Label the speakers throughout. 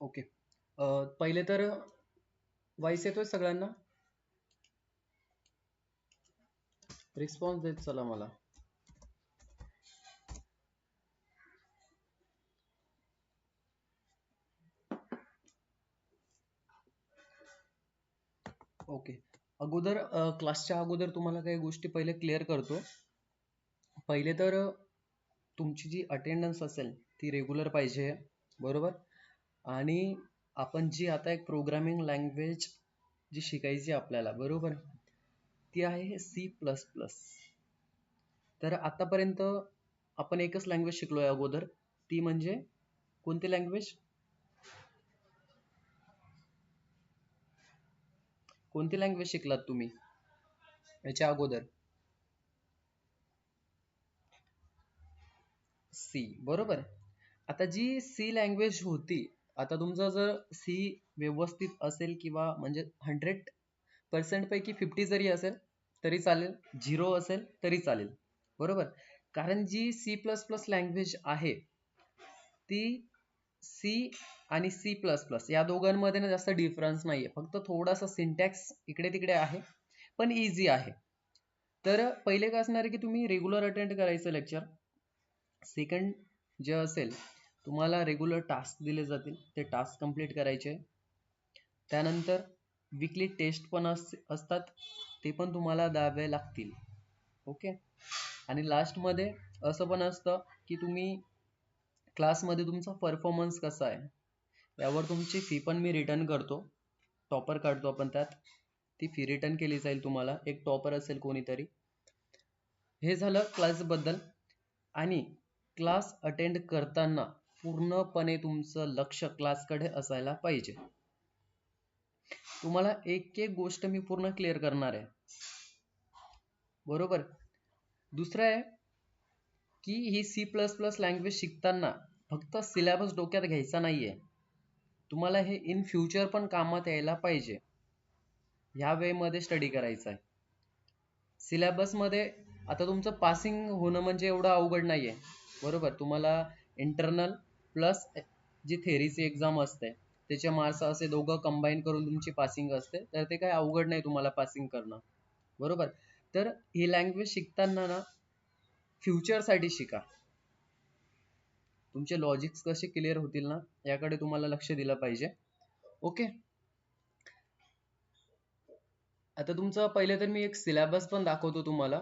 Speaker 1: Okay. पहिले तर voice येतोय सगळ्यांना? रिस्पॉन्स देत चला मला. ओके. अगोदर क्लासच्या अगोदर तुम्हाला काही गोष्टी पहिले क्लिअर करतो. पहिले तर तुमची जी अटेंडन्स असेल ती रेग्युलर पाहिजे, बरोबर? आणि आपण जी आता एक प्रोग्रामिंग लँग्वेज जी शिकायची आपल्याला, बरोबर? ती आहे C++. तर आतापर्यंत आपण एकच लँग्वेज शिकलोय अगोदर, ती म्हणजे कोणती लँग्वेज? कोणती लँग्वेज शिकलात तुम्ही याच्या अगोदर? सी, बरोबर. आता जी सी लँग्वेज होती, आता तुमचं जर सी व्यवस्थित असेल किंवा म्हणजे 100% पैकी 50 जरी असेल तरी चालेल, 0 असेल तरी चालेल, बरोबर. कारण जी सी प्लस प्लस लँग्वेज आहे ती सी आणि सी प्लस प्लस या दोघांमध्ये ना जास्त डिफरन्स नाहीये, फक्त थोडासा सिंटॅक्स इकडे तिकडे आहे, पण इझी आहे. तर पहिले काय असणार आहे की तुम्ही रेग्युलर अटेंड करायचं लेक्चर. सेकंड जे असेल, तुम्हाला रेग्युलर टास्क दिले जातील, ते टास्क कंप्लीट करायचे. त्यानंतर वीकली टेस्ट पण असतात, ते पण तुम्हाला द्यावे लागतील. ओके. आणि लास्टमध्ये असं पण असतं की तुम्ही क्लासमध्ये तुमचा परफॉर्मन्स कसा आहे यावर तुमची फी पण मी रिटर्न करतो. टॉपर काढतो आपण त्यात, ती फी रिटर्न केली जाईल तुम्हाला, एक टॉपर असेल कोणीतरी. हे झालं क्लासबद्दल. आणि क्लास अटेंड करताना पूर्णपणे तुमचं लक्ष क्लासकडे असायला पाहिजे. तुम्हाला एक एक गोष्ट मी पूर्ण क्लिअर करणार आहे, बरोबर. दुसरं आहे की ही C++ लँग्वेज शिकताना फक्त सिलेबस डोक्यात घ्यायचा नाहीये, तुम्हाला हे इन फ्युचर पण कामात यायला पाहिजे. ह्या वेमध्ये स्टडी करायचा आहे. सिलेबसमध्ये आता तुमचं पासिंग होणं म्हणजे एवढं अवघड नाहीये, बरोबर. तुम्हाला इंटरनल प्लस जी थेरीची एक्झाम असते त्याचे मार्क्स असे दोघं कंबाईन करून तुमची पासिंग असते, तर ते काही अवघड नाही तुम्हाला पासिंग करणं, बरोबर. तर ही लँग्वेज शिकताना ना फ्युचरसाठी शिका. तुमचे लॉजिक्स कसे क्लिअर होतील ना याकडे तुम्हाला लक्ष दिलं पाहिजे. ओके. आता तुमचं पहिले तर मी एक सिलेबस पण दाखवतो तुम्हाला.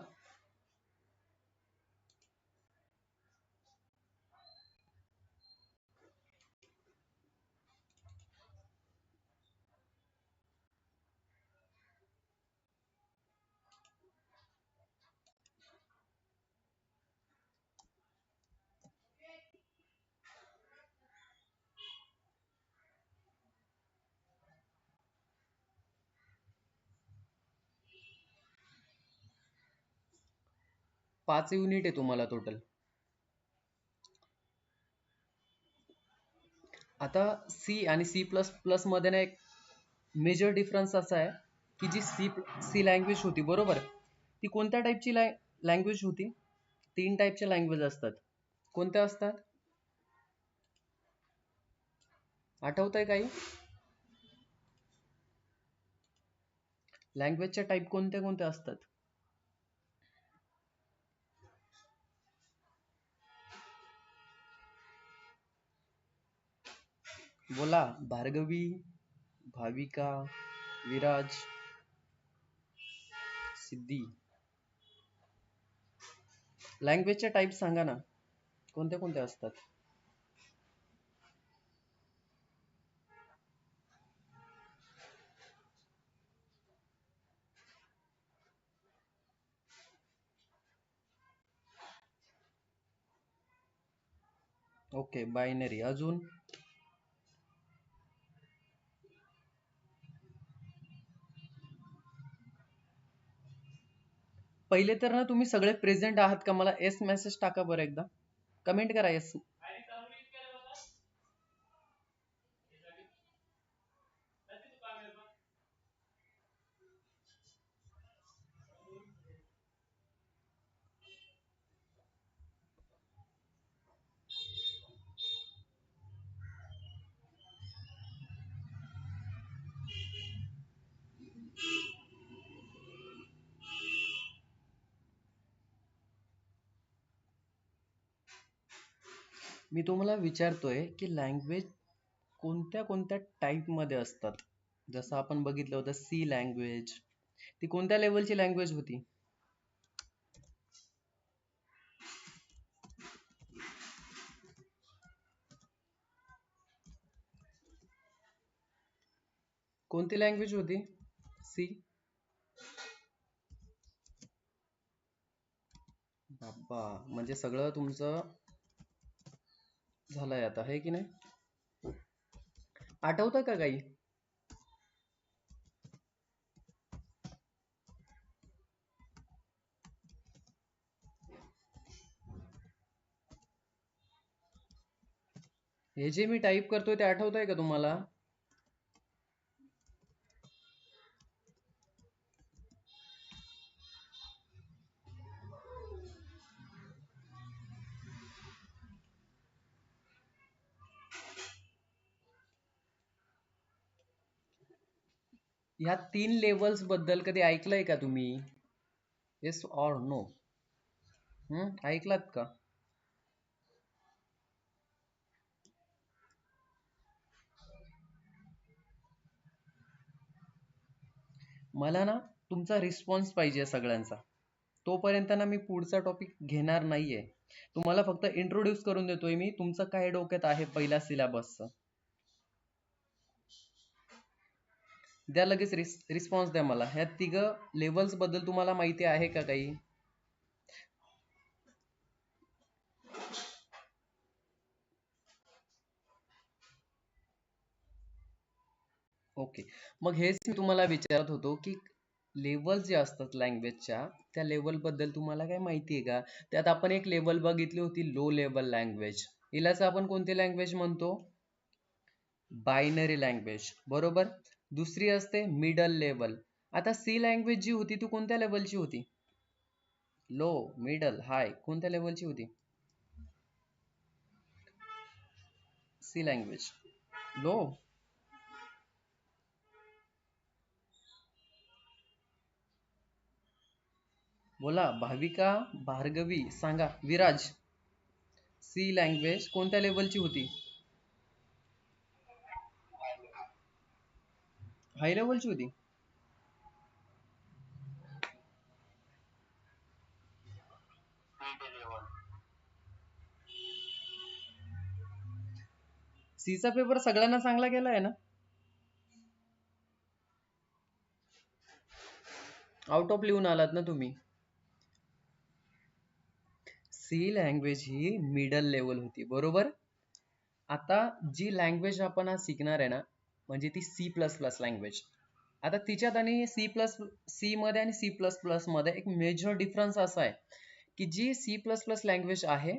Speaker 1: पाच युनिट आहे तुम्हाला टोटल. आता सी आणि सी प्लस प्लस मध्ये ना एक मेजर डिफरन्स असा आहे की जी सी सी लँग्वेज होती, बरोबर, ती कोणत्या टाईपची लँग्वेज होती? तीन टाईपच्या लँग्वेज असतात. कोणत्या असतात? आठवत आहे काही? लँग्वेजच्या टाईप कोणत्या कोणत्या असतात? बोला. भार्गवी, भाविका, विराज, सिद्धी. लँग्वेजच्या टाईप सांगा ना, कोणत्या कोणत्या असतात? Okay, binary. अजून? पहिले तर ना तुम्ही सगळे प्रेझेंट आहात का? मला एस मेसेज टाका बरं एकदा, कमेंट करा एस. मी तुम्हाला विचारतोय की लँग्वेज कोणत्या कोणत्या टाईप मध्ये असतात. जसं आपण बघितलं होतं सी लँग्वेज, ती कोणत्या लेवलची लँग्वेज होती? कोणती लँग्वेज होती सी? बाबा, म्हणजे सगळं तुमचं झालंय आता, आहे की नाही? आठवतं का काही? हे जे मी टाईप करतोय ते आठवतंय का तुम्हाला? ह्या 3 लेवल्स बद्दल कधी ऐकलंय का तुम्ही? Yes or no? ऐकलात का? मला ना तुमचा रिस्पॉन्स पाहिजे सगळ्यांचा. तोपर्यंत ना मी पुढचा टॉपिक घेणार नाहीये. तुम्हाला फक्त इंट्रोड्यूस करून देतोय मी. तुमचं काय डोक्यात आहे पहिल्या सिलेबसचं? द्या लगेच रिस्पॉन्स द्या मला. ह्या तिघं लेवल्स बद्दल तुम्हाला माहिती आहे का काही? ओके. मग हेच मी तुम्हाला विचारत होतो की लेवल जे असतात लँग्वेजच्या, त्या लेवल बद्दल तुम्हाला काय माहिती आहे का? त्यात आपण एक लेवल बघितली होती लो लेवल लँग्वेज. हिलाच आपण कोणती लँग्वेज म्हणतो? बायनरी लँग्वेज, बरोबर. दुसरी असते मिडल लेवल. आता सी लँग्वेज जी होती ती कोणत्या लेवलची होती? लो, मिडल, हाय, कोणत्या लेवलची होती सी लँग्वेज? लो. बोला भाविका, भार्गवी, सांगा. विराज, सी लँग्वेज कोणत्या लेवलची होती? हाय लेवलची होती. सी चा पेपर सगळ्यांना चांगला गेलाय ना? आउट ऑफ लिहून आलात ना तुम्ही? सी लँग्वेज ही मिडल लेवल होती, बरोबर. आता जी लँग्वेज आपण आज शिकणार आहे ना, म्हणजे ती सी प्लस प्लस लँग्वेज. आता तिच्यात आणि सी मध्ये आणि सी प्लस प्लस मध्ये एक मेजर डिफरन्स असा आहे की जी सी प्लस प्लस लँग्वेज आहे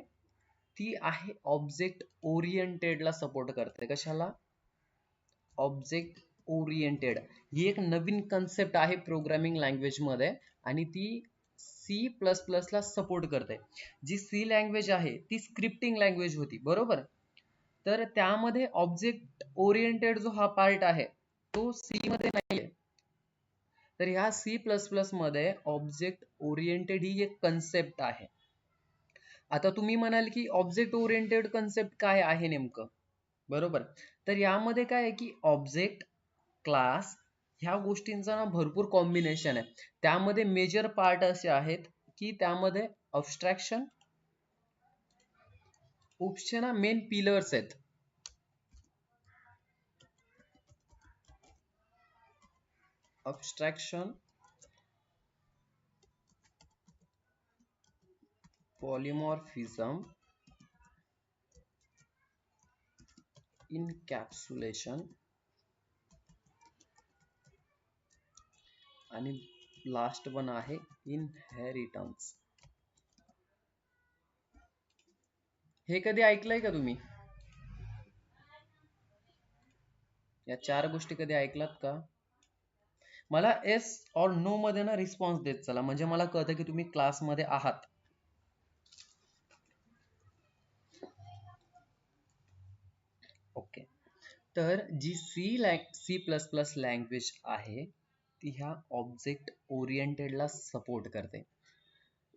Speaker 1: ती आहे ऑब्जेक्ट ओरिएंटेडला सपोर्ट करते. कशाला? Object oriented. ही एक नवीन कन्सेप्ट आहे प्रोग्रामिंग लँग्वेज मध्ये आणि ती सी प्लस प्लसला सपोर्ट करते. जी सी लँग्वेज आहे ती स्क्रिप्टिंग लँग्वेज होती, बरोबर. तर त्यामध्ये ऑब्जेक्ट ओरिएंटेड जो हा पार्ट आहे तो सी मध्ये नाहीये. तर ह्या सी प्लस प्लस मध्ये ऑब्जेक्ट ओरिएंटेड ही एक कन्सेप्ट आहे. आता तुम्ही म्हणाल की ऑब्जेक्ट ओरिएंटेड कन्सेप्ट काय आहे नेमकं, बरोबर. तर यामध्ये काय आहे की ऑब्जेक्ट, क्लास, ह्या गोष्टींचा ना भरपूर कॉम्बिनेशन आहे. त्यामध्ये मेजर पार्ट असे आहेत की त्यामध्ये अबस्ट्रॅक्शन, ऑप्शन मेन पिलर्स आहेत. अबस्ट्रॅक्शन, पॉलिमॉर्फिझम, इनकॅप्सुलेशन आणि लास्ट वन आहे इनहेरिटन्स. हे कधी ऐकलंय का तुम्ही? या 4 गोष्टी कधी ऐकलात का? मला येस और नो मध्ये ना रिस्पॉन्स देत चला, म्हणजे मला कळतं की तुम्ही क्लासमध्ये आहात. ओके. तर जी सी प्लस प्लस लँग्वेज आहे ती ह्या ऑब्जेक्ट ओरिएंटेडला सपोर्ट करते.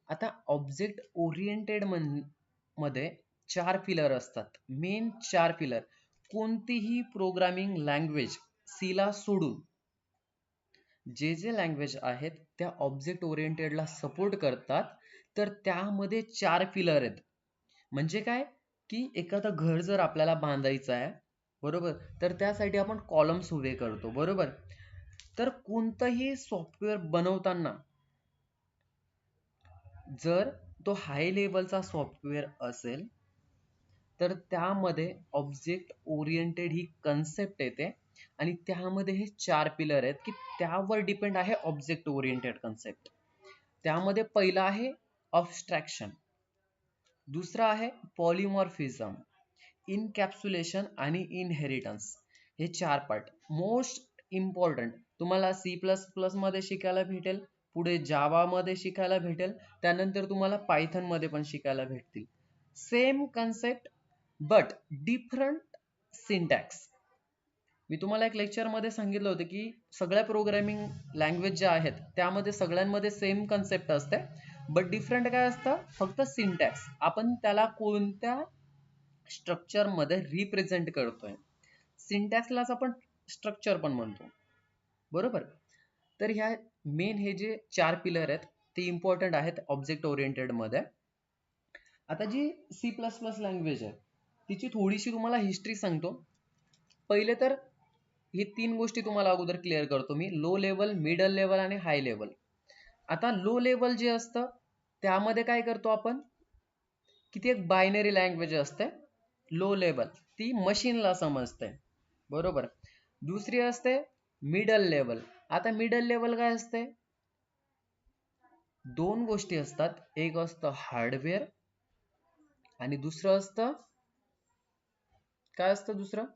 Speaker 1: आता ऑब्जेक्ट ओरिएंटेड मध्ये 4 पिलर असतात, मेन 4 पिलर. कोणतीही प्रोग्रामिंग लँग्वेज सी ला सोडून जे जे लँग्वेज आहेत त्या ऑब्जेक्ट ओरिएंटेडला सपोर्ट करतात, तर त्यामध्ये 4 पिलर आहेत. म्हणजे काय, की एखादं घर जर आपल्याला बांधायचं आहे, बरोबर, तर त्यासाठी आपण कॉलम्स उभे करतो, बरोबर. तर कोणतंही सॉफ्टवेअर बनवताना जर तो हाय लेवलचा सॉफ्टवेअर असेल, तर त्यामध्ये ऑब्जेक्ट ओरिएंटेड ही कन्सेप्ट येते आणि त्यामध्ये हे 4 पिलर आहेत, की त्यावर डिपेंड आहे ऑब्जेक्ट ओरिएंटेड कन्सेप्ट. त्यामध्ये पहिला आहे अबस्ट्रॅक्शन, दुसरा आहे पॉलिमॉर्फिझम, इनकॅप्सुलेशन आणि इनहेरिटन्स. हे 4 पार्ट मोस्ट इम्पॉर्टंट तुम्हाला सी प्लस प्लस मध्ये शिकायला भेटेल, पुढे जावा मध्ये शिकायला भेटेल, त्यानंतर तुम्हाला पायथन मध्ये पण शिकायला भेटतील. Same concept but different syntax. मी तुम्हाला एक लेक्चर मध्ये सांगितलं होतं की सगळ्या प्रोग्रामिंग लँग्वेज ज्या आहेत त्यामध्ये सगळ्यांमध्ये सेम कन्सेप्ट असते, बट डिफरंट काय असतं, फक्त सिंटॅक्स. आपण त्याला कोणत्या स्ट्रक्चर मध्ये रिप्रेझेंट करतोय. सिंटॅक्सलाच आपण स्ट्रक्चर पण म्हणतो, बरोबर. तर ह्या मेन हे जे 4 पिलर आहेत ते इम्पॉर्टंट आहेत ऑब्जेक्ट ओरिएंटेड मध्ये. आता जी सी प्लस प्लस लँग्वेज आहे तिची थोडीशी तुम्हाला हिस्ट्री सांगतो. पहिले तर ही 3 गोष्टी तुम्हाला अगोदर क्लिअर करतो मी, लो लेवल, मिडल लेवल आणि हाय लेवल. आता लो लेवल जे असतं त्यामध्ये काय करतो आपण, की ती एक बायनरी लँग्वेज असते. लो लेवल ती मशीनला समजते, बरोबर. दुसरी असते मिडल लेवल. आता मिडल लेवल काय असते, दोन गोष्टी असतात, एक असतं हार्डवेअर आणि दुसरं असतं, काय असतं दुसरं,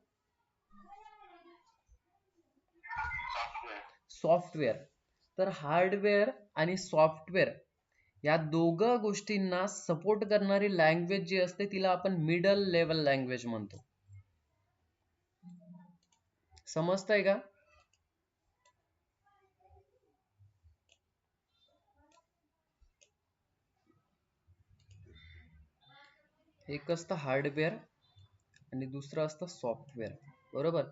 Speaker 1: सॉफ्टवेअर. तर हार्डवेअर आणि सॉफ्टवेअर या दोघं गोष्टींना सपोर्ट करणारी लँग्वेज जी असते तिला आपण मिडल लेवल लँग्वेज म्हणतो. समजतंय का? एक असतं हार्डवेअर आणि दुसरं असतं सॉफ्टवेअर, बरोबर.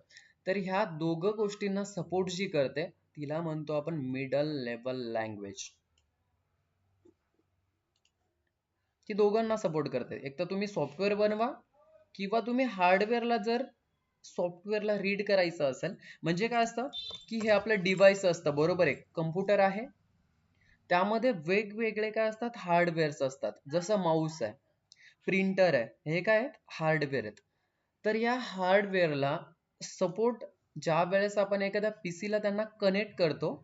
Speaker 1: तर ह्या दोघं गोष्टींना सपोर्ट जी करते तिला म्हणतो आपण मिडल लेवल लँग्वेज. ती दोघांना सपोर्ट करते. एक तर तुम्ही सॉफ्टवेअर बनवा किंवा तुम्ही हार्डवेअरला जर सॉफ्टवेअरला रीड करायचं असेल, म्हणजे काय असतं, की हे आपलं डिव्हाइस असतं, बरोबर आहे, कम्प्युटर आहे, त्यामध्ये वेगवेगळे काय असतात, हार्डवेअर्स असतात. जसं माऊस आहे, प्रिंटर आहे, हे काय आहेत, हार्डवेअर आहेत. तर या हार्डवेअरला सपोर्ट ज्या वेळेस आपण एखाद्या पीसीला त्यांना कनेक्ट करतो,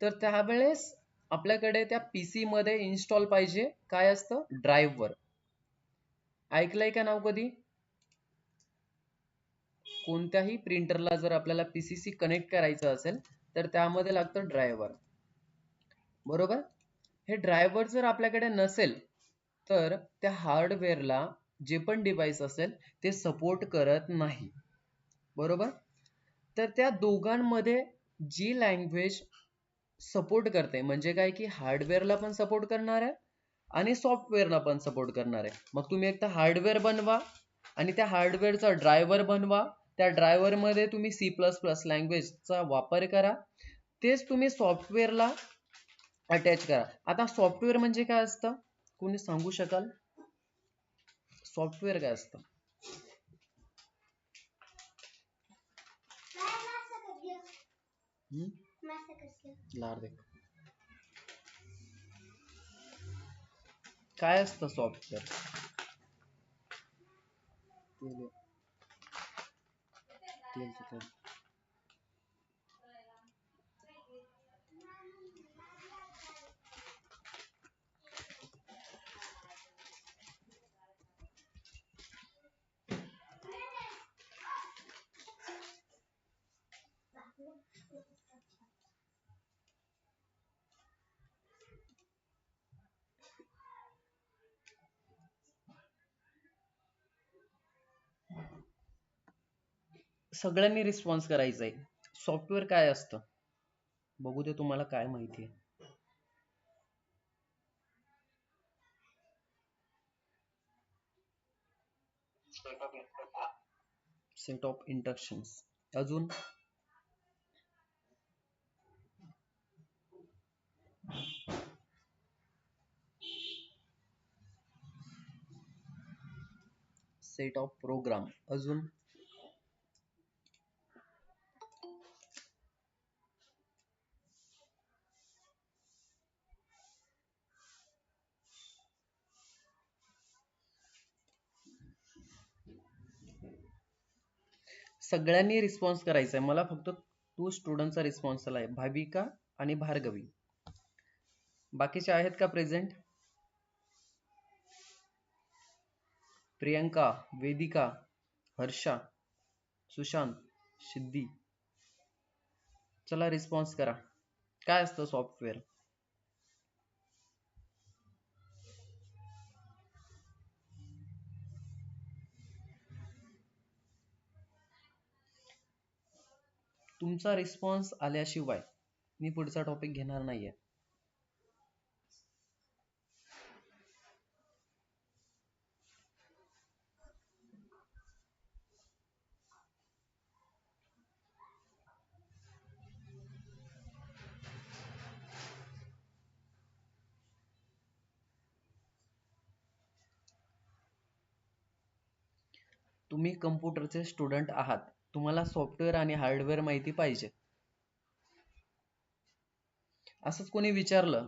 Speaker 1: तर त्यावेळेस आपल्याकडे त्या पीसी मध्ये इन्स्टॉल पाहिजे काय असतं, ड्राईव्हर. ऐकलंय का नाव कधी? कोणत्याही प्रिंटरला जर आपल्याला पीसीसी कनेक्ट करायचं असेल तर त्यामध्ये लागतं ड्रायव्हर, बरोबर. हे ड्रायव्हर जर आपल्याकडे नसेल तर त्या हार्डवेअरला जे पण डिव्हाइस असेल ते सपोर्ट करत नाही, बरोबर. तर त्या दोघांमध्ये जी लँग्वेज सपोर्ट करते, म्हणजे काय, की हार्डवेअरला पण सपोर्ट करणार आहे आणि सॉफ्टवेअरला पण सपोर्ट करणार आहे. मग तुम्ही एक तर हार्डवेअर बनवा आणि त्या हार्डवेअरचा ड्रायव्हर बनवा, त्या ड्रायव्हर मध्ये तुम्ही सी प्लस प्लस लँग्वेजचा वापर करा, तेच तुम्ही सॉफ्टवेअरला अटॅच करा. आता सॉफ्टवेअर म्हणजे काय असतं, कोणी सांगू शकाल, सॉफ्टवेअर काय असतं? लार देख. काय असतं सॉफ्टवेअर? सगळ्यांनी रिस्पॉन्स करायचा आहे. सॉफ्टवेअर काय असतं बघू दे, तुम्हाला काय माहिती आहे? Set of instructions. अजून सेट ऑफ प्रोग्राम. अजून सगळ्यांनी रिस्पॉन्स करायचा आहे. मला फक्त टू स्टुडंटचा रिस्पॉन्स आला आहे, भाविका आणि भार्गवी. बाकीचे आहेत का प्रेझेंट? प्रियंका, वेदिका, हर्षा, सुशांत, सिद्धी. चला रिस्पॉन्स करा. काय असतं सॉफ्टवेअर? तुमचा रिस्पॉन्स आल्याशिवाय मी पुढचा टॉपिक घेणार नाहीये. तुम्ही कम्प्युटरचे स्टुडंट आहात, तुम्हाला सॉफ्टवेअर आणि हार्डवेअर माहिती पाहिजे. असंच कोणी विचारलं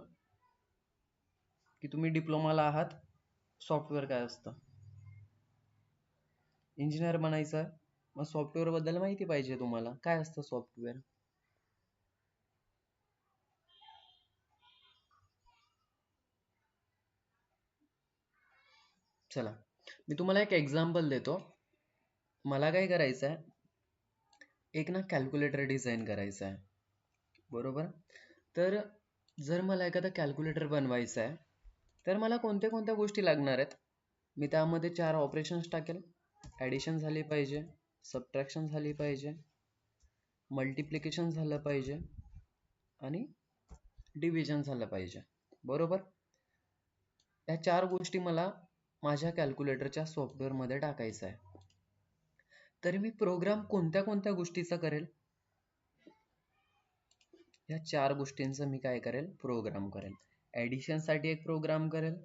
Speaker 1: की तुम्ही डिप्लोमाला आहात, सॉफ्टवेअर काय असतं, इंजिनियर बनायचं, मग सॉफ्टवेअर बद्दल माहिती पाहिजे तुम्हाला, काय असतं सॉफ्टवेअर. चला मी तुम्हाला एक एक्झाम्पल देतो. मला काय करायचं आहे, एक ना कॅल्क्युलेटर डिझाईन करायचं आहे, बरोबर. तर जर मला एखादा कॅल्क्युलेटर बनवायचा आहे, तर मला कोणत्या कोणत्या गोष्टी लागणार आहेत. मी त्यामध्ये 4 ऑपरेशन्स टाकेल. ॲडिशन झाली पाहिजे, सबट्रॅक्शन झाली पाहिजे, मल्टिप्लिकेशन झालं पाहिजे आणि डिव्हिजन झालं पाहिजे, बरोबर. या 4 गोष्टी मला माझ्या कॅल्क्युलेटरच्या सॉफ्टवेअरमध्ये टाकायचं आहे. तर मी प्रोग्राम कोणत्या कोणत्या गोष्टीचा करेल? या 4 गोष्टींचा मी काय करेल, प्रोग्राम करेल. ॲडिशनसाठी एक प्रोग्राम करेल,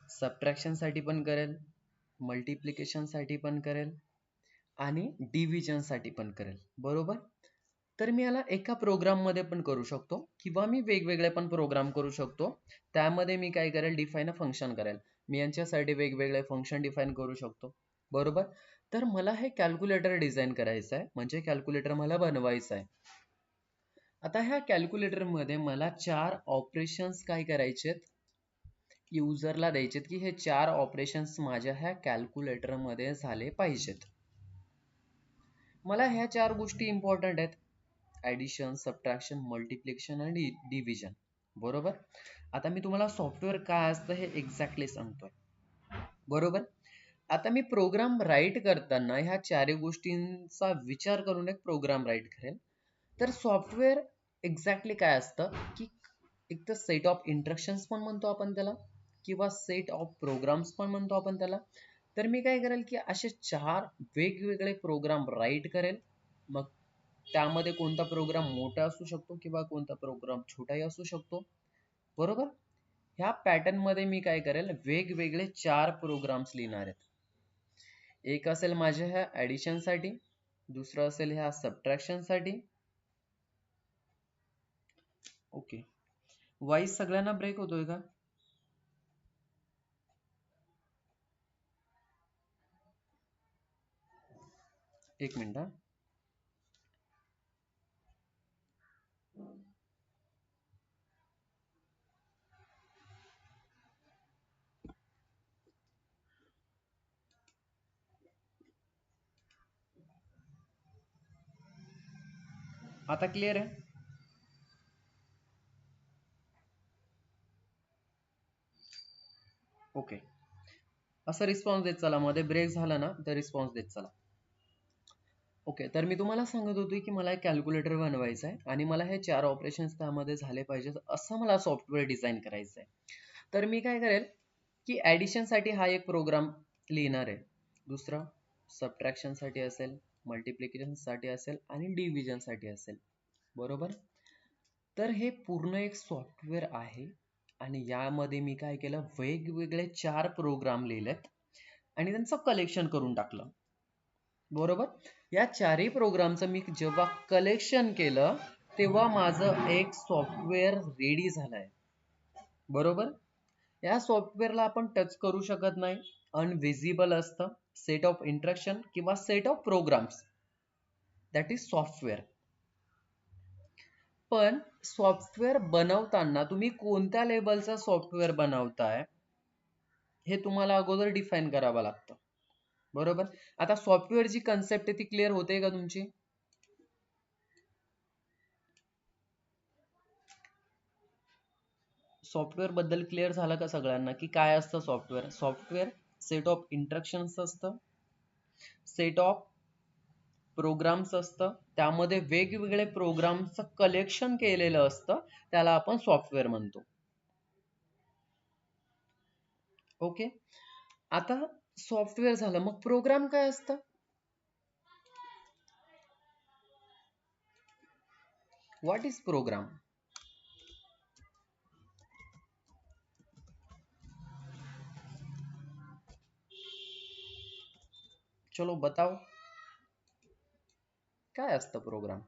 Speaker 1: सबट्रॅक्शनसाठी पण करेल, मल्टिप्लिकेशनसाठी पण करेल आणि डिव्हिजनसाठी पण करेल, बरोबर. तर मी याला एका प्रोग्राममध्ये पण करू शकतो किंवा मी वेगवेगळे पण प्रोग्राम करू शकतो. त्यामध्ये मी काय करेल, डिफाईन अ फंक्शन करेल. मी यांच्यासाठी वेगवेगळे फंक्शन डिफाईन करू शकतो, बरोबर. तर मला हे कॅल्क्युलेटर डिझाईन करायचं आहे, म्हणजे कॅल्क्युलेटर मला बनवायचं आहे. आता ह्या कॅल्क्युलेटरमध्ये मला 4 ऑपरेशन्स काय करायचेत, युजरला द्यायचेत की हे 4 ऑपरेशन्स माझ्या ह्या कॅल्क्युलेटरमध्ये झाले पाहिजेत. मला ह्या 4 गोष्टी इम्पॉर्टंट आहेत, ॲडिशन, सबट्रॅक्शन, मल्टिप्लिकेशन आणि डिव्हिजन, बरोबर. आता मी तुम्हाला सॉफ्टवेअर काय असतं हे एक्झॅक्टली सांगतोय, बरोबर. आता मी प्रोग्राम राईट करताना ह्या 4 गोष्टींचा विचार करून एक प्रोग्राम राईट करेल. तर सॉफ्टवेअर एक्झॅक्टली काय असतं की एक तर सेट ऑफ इंस्ट्रक्शन्स पण म्हणतो आपण त्याला, किंवा सेट ऑफ प्रोग्राम्स पण म्हणतो आपण त्याला. तर मी काय करेल की असे 4 वेगवेगळे प्रोग्राम राईट करेल. मग त्यामध्ये कोणता प्रोग्राम मोठा असू शकतो किंवा कोणता प्रोग्राम छोटाही असू शकतो, बरोबर. ह्या पॅटर्न मध्ये मी काय करेल, वेगवेगळे 4 प्रोग्राम्स लिहिणार आहेत. एक असेल माझ्या ह्या ऍडिशन साठी, दुसरं असेल ह्या सबट्रॅक्शन साठी. ओके, वाईज सगळ्यांना ब्रेक होतोय का? एक मिनिट हा. आता क्लिअर आहे? ओके, असं रिस्पॉन्स देत चला, मध्ये ब्रेक झाला ना तर रिस्पॉन्स देत चला. ओके, तर मी तुम्हाला सांगत होतो की मला एक कॅल्क्युलेटर बनवायचं आहे आणि मला हे 4 ऑपरेशन्स त्यामध्ये झाले पाहिजेत, असं मला सॉफ्टवेअर डिझाईन करायचं आहे. तर मी काय करेल की ॲडिशनसाठी हा एक प्रोग्राम लिहिणार आहे, दुसरं सबट्रॅक्शन साठी असेल, मल्टिप्लिकेशन साठी असेल आणि डिव्हिजन साठी असेल. बरोबर. तर हे पूर्ण एक सॉफ्टवेअर आहे आणि यामध्ये मी काय केलं, वेगवेगळे 4 प्रोग्राम लिहिलेत आणि त्यांचं कलेक्शन करून टाकलं. बरोबर. या चारही प्रोग्रामचं मी जेव्हा कलेक्शन केलं तेव्हा माझं एक सॉफ्टवेअर रेडी झालंय. बरोबर. या सॉफ्टवेअरला आपण टच करू शकत नाही, अनविजिबल असतं. सेट ऑफ इंस्ट्रक्शन किंवा set of programs, that is software. पण सॉफ्टवेअर बनवताना तुम्ही कोणत्या लेवलचा सॉफ्टवेअर बनवताय हे तुम्हाला अगोदर डिफाईन करावं लागतं. बरोबर. आता सॉफ्टवेअरची कन्सेप्ट आहे ती क्लिअर होते का तुमची? सॉफ्टवेअर बद्दल क्लिअर झालं का सगळ्यांना की काय असतं software? Software set of instructions असतं, सेट ऑफ प्रोग्राम्स असतं, त्यामध्ये वेगवेगळे प्रोग्रामचं कलेक्शन केलेलं असतं, त्याला आपण सॉफ्टवेअर म्हणतो. ओके. आता सॉफ्टवेअर झालं, मग प्रोग्राम काय असतं? What is program? चलो बताओ, काय असतं प्रोग्राम?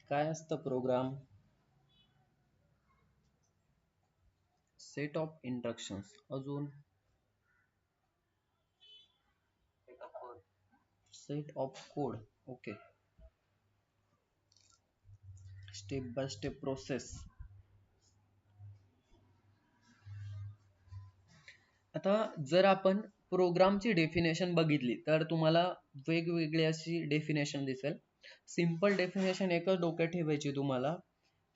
Speaker 1: काय असतं प्रोग्राम? Set of instructions. अजून set of code. Okay. Step by step process. आता जर आपण प्रोग्रामची डेफिनेशन बघितली तर तुम्हाला वेगवेगळी अशी डेफिनेशन दिसेल. सिंपल डेफिनेशन एकच डोक्यात ठेवायची तुम्हाला,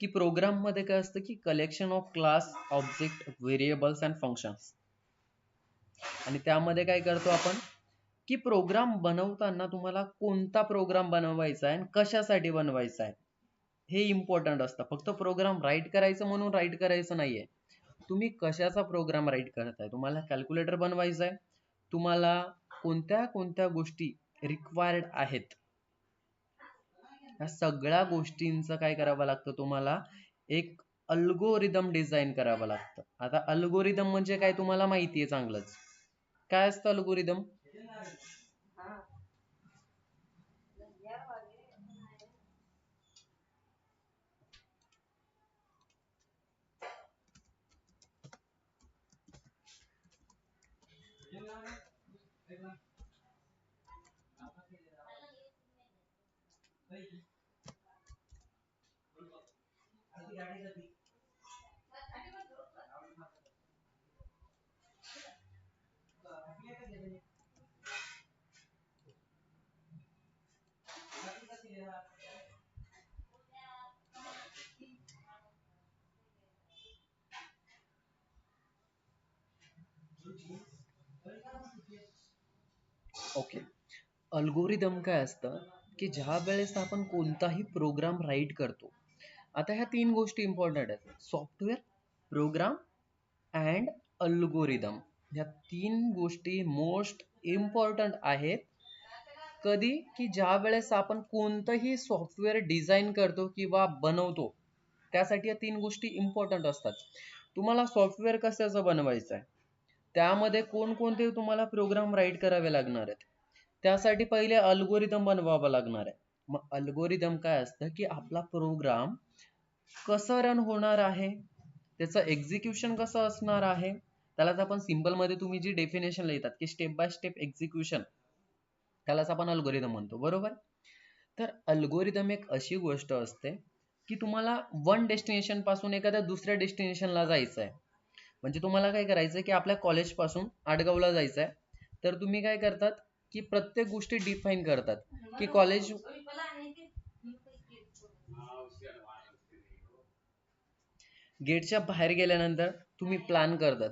Speaker 1: की प्रोग्राम मध्ये काय असतं की collection of class, object, variables and functions. आणि त्यामध्ये काय करतो आपण की प्रोग्राम बनवताना तुम्हाला कोणता प्रोग्राम बनवायचा आहे आणि कशासाठी बनवायचा आहे हे इम्पॉर्टंट असतं. फक्त प्रोग्राम राईट करायचं म्हणून राईट करायचं नाहीये. तुम्ही कशाचा प्रोग्राम राईट करताय? तुम्हाला कॅल्क्युलेटर बनवायचा आहे, तुम्हाला कोणत्या कोणत्या गोष्टी रिक्वायर्ड आहेत, या सगळ्या गोष्टींचं काय करावं लागतं तुम्हाला, एक अल्गोरिदम डिझाईन करावं लागतं. आता अल्गोरिदम म्हणजे काय तुम्हाला माहिती आहे चांगलंच. काय असतं अल्गोरिदम? ओके. अल्गोरिदम काय असतं की ज्या वेळेस आपण कोणताही प्रोग्राम राईट करतो, आता ह्या तीन गोष्टी इम्पॉर्टंट आहेत: सॉफ्टवेअर, प्रोग्राम अँड अल्गोरिदम. ह्या तीन गोष्टी मोस्ट इम्पॉर्टंट आहेत. कधी? की ज्या वेळेस आपण कोणतंही सॉफ्टवेअर डिझाईन करतो किंवा बनवतो, त्यासाठी या तीन गोष्टी इम्पॉर्टंट असतात. तुम्हाला सॉफ्टवेअर कशाचं बनवायचं आहे, त्यामध्ये कोणकोणते तुम्हाला प्रोग्राम राईट करावे लागणार आहेत, त्यासाठी पहिले अल्गोरिदम बनवावं लागणार आहे. मग अल्गोरिदम काय असतं की आपला प्रोग्राम कसं रन होणार आहे, त्याचं एक्झिक्युशन कसं असणार आहे, त्यालाच आपण सिम्पल मध्ये तुम्ही जी डेफिनेशन लिहितात की स्टेप बाय स्टेप एक्झिक्युशन, त्यालाच आपण अल्गोरिदम म्हणतो. बरोबर. तर अल्गोरिदम एक अशी गोष्ट असते की तुम्हाला वन डेस्टिनेशन पासून एखाद्या दुसऱ्या डेस्टिनेशनला जायचं आहे. म्हणजे तुम्हाला काय करायचं की आपल्या कॉलेज पासून आडगावला जायचं आहे, तर तुम्ही काय करतात की प्रत्येक गोष्टी डिफाईन करतात की कॉलेज गेटच्या बाहेर गेल्यानंतर तुम्ही प्लॅन करतात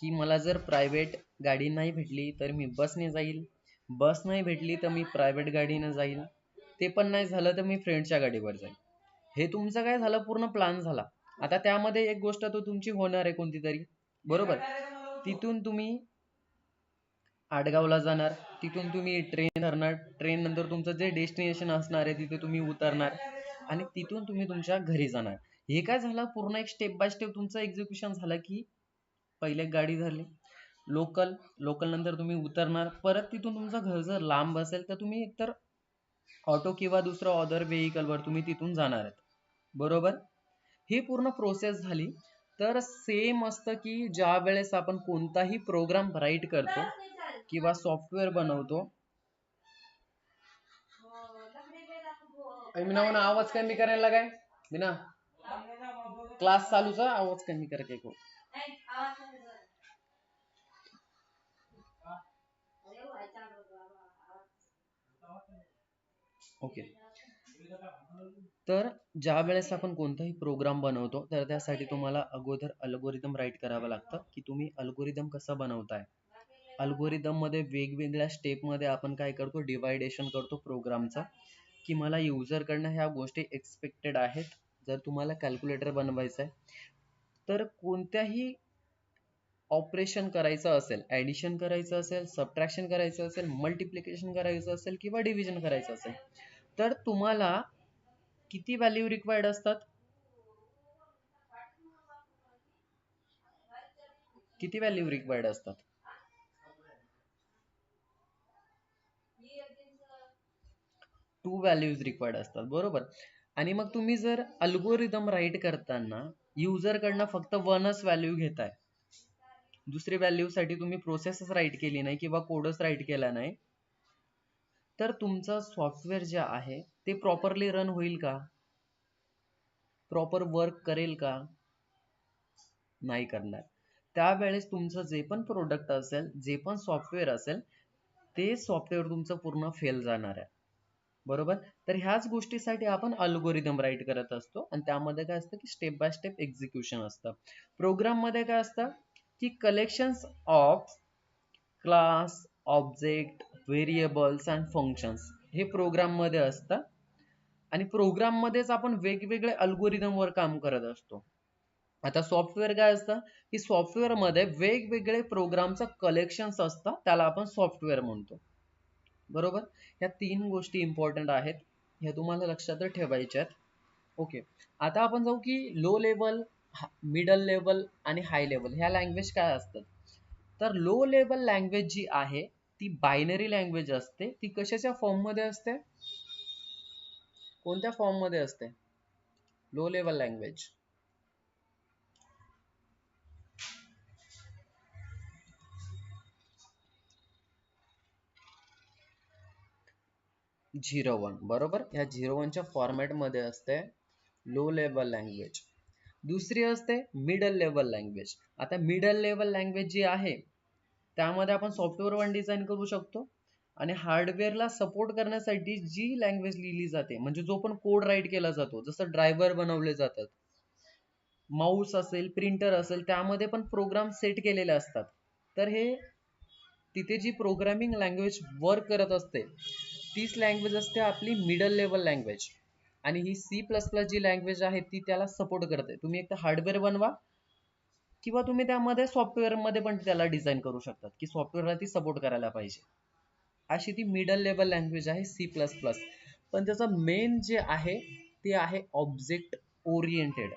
Speaker 1: की मला जर प्रायव्हेट गाडी नाही भेटली तर मी बसने जाईल, बस नाही भेटली तर मी प्रायव्हेट गाडीने जाईल, ते पण नाही झालं तर मी फ्रेंडच्या गाडीवर जाईल. हे तुमचं काय झालं, पूर्ण प्लान झाला. आता त्यामध्ये एक गोष्ट तो तुमची होणार आहे कोणती तरी, बरोबर. तिथून तुम्ही आडगावला जाणार, तिथून तुम्ही ट्रेन धरणार, ट्रेन नंतर तुमचं जे डेस्टिनेशन असणार आहे तिथे तुम्ही उतरणार आणि तिथून तुम्ही तुमच्या घरी जाणार. हे काय झालं, पूर्ण एक स्टेप बाय स्टेप तुमचं एक्झिक्युशन झालं. की पहिले गाडी धरली, लोकल, लोकल नंतर तुम्ही उतरणार, परत तिथून तुमचं घर जर लांब असेल तर तुम्ही एकतर ऑटो किंवा दुसरं अदर व्हेकलवर तुम्ही तिथून जाणार आहेत, बरोबर. ही पूर्ण प्रोसेस झाली. तर सेम असतं की ज्या वेळेस आपण कोणताही प्रोग्राम राईट करतो किंवा सॉफ्टवेअर बनवतो. मीना म्हणा आवाज कमी करायला काय, मीना क्लास चालूचा आवाज कमी कर के को. ओके. तर ज्या वेळेस आपण कोणताही प्रोग्राम बनवतो तर त्यासाठी तुम्हाला अगोदर अल्गोरिदम राईट करावं लागतं. की तुम्ही अल्गोरिदम कसं बनवताय. अल्गोरिदम मध्ये वेगवेगळ्या स्टेप मध्ये आपण काय करतो, डिवायडेशन करतो प्रोग्रामचा. की मला युजर कडनं ह्या गोष्टी एक्सपेक्टेड आहेत. जर तुम्हाला कॅल्क्युलेटर बनवायचं आहे तर कोणत्याही ऑपरेशन करायचं असेल, ऍडिशन करायचं असेल, सबट्रॅक्शन करायचं असेल, मल्टिप्लिकेशन करायचं असेल किंवा डिव्हिजन करायचं असेल, तर तुम्हाला किती व्हॅल्यू रिक्वायर्ड असतात, किती व्हॅल्यू रिक्वायर्ड असतात, 2 व्हॅल्यूज रिक्वायर्ड असतात, बरोबर. आणि मग तुम्ही जर अल्गोरिदम राईट करताना युजर कडनं फक्त 1च व्हॅल्यू घेताय, दुसरी व्हॅल्यू साठी तुम्ही प्रोसेसच राईट केली नाही किंवा कोडच राईट केला नाही, तर तुमचं सॉफ्टवेअर जे आहे ते प्रॉपरली रन होईल का, प्रॉपर वर्क करेल का, नाही करणार. त्यावेळेस तुमचं जे पण प्रोडक्ट असेल, जे पण सॉफ्टवेअर असेल, ते सॉफ्टवेअर तुमचं पूर्ण फेल जाणार आहे, बरोबर. तर ह्याच गोष्टीसाठी आपण अल्गोरिदम राईट करत असतो आणि त्यामध्ये काय असतं की स्टेप बाय स्टेप एक्झिक्युशन असतं. प्रोग्राम मध्ये काय असतं की collections of class, object, variables and functions हे प्रोग्राम मध्ये असतं. आणि प्रोग्राम मध्येच आपण वेगवेगळे अल्गोरिदम वर काम करत असतो. आता सॉफ्टवेअर काय असतं की सॉफ्टवेअर मध्ये वेगवेगळे प्रोग्रामचं कलेक्शन्स असतं, त्याला आपण सॉफ्टवेअर म्हणतो, बरोबर. ह्या 3 गोष्टी इम्पॉर्टंट आहेत, ह्या तुम्हाला लक्षात ठेवायच्या आहेत. ओके. आता आपण जाऊ की लो लेवल, मिडल लेवल आणि हाय लेवल ह्या लँग्वेज काय असतात. तर लो लेवल लँग्वेज जी आहे ती बायनरी लँग्वेज असते. ती कशाच्या फॉर्म मध्ये असते, कोणत्या फॉर्म मध्ये असते लो लेवल लँग्वेज. 01, बरोबर. ह्या 01 च्या फॉर्मॅट मध्ये असते लो लेवल लँग्वेज. दुसरी असते मिडल लेवल लँग्वेज. आता मिडल लेवल लँग्वेज जी आहे त्यामध्ये आपण सॉफ्टवेअर वन डिझाईन करू शकतो आणि हार्डवेअरला सपोर्ट करण्यासाठी जी लँग्वेज लिहिली जाते, म्हणजे जो पण कोड राईट केला जातो, जसं ड्रायव्हर बनवले जातात, माऊस असेल, प्रिंटर असेल, त्यामध्ये पण प्रोग्राम सेट केलेले असतात. तर हे तिथे जी प्रोग्रामिंग लँग्वेज वर्क करत असते तीच लँग्वेज असते आपली मिडल लेवल लँग्वेज. आणि ही C++ जी लँग्वेज आहे ती त्याला सपोर्ट करते. तुम्ही एक तर हार्डवेअर बनवा किंवा तुम्ही त्यामध्ये सॉफ्टवेअर मध्ये पण त्याला डिझाईन करू शकतात की सॉफ्टवेअरला ती सपोर्ट करायला पाहिजे. अशी ती मिडल लेवल लँग्वेज आहे C++. पण त्याचं मेन जे आहे ते आहे ऑब्जेक्ट ओरिएंटेड.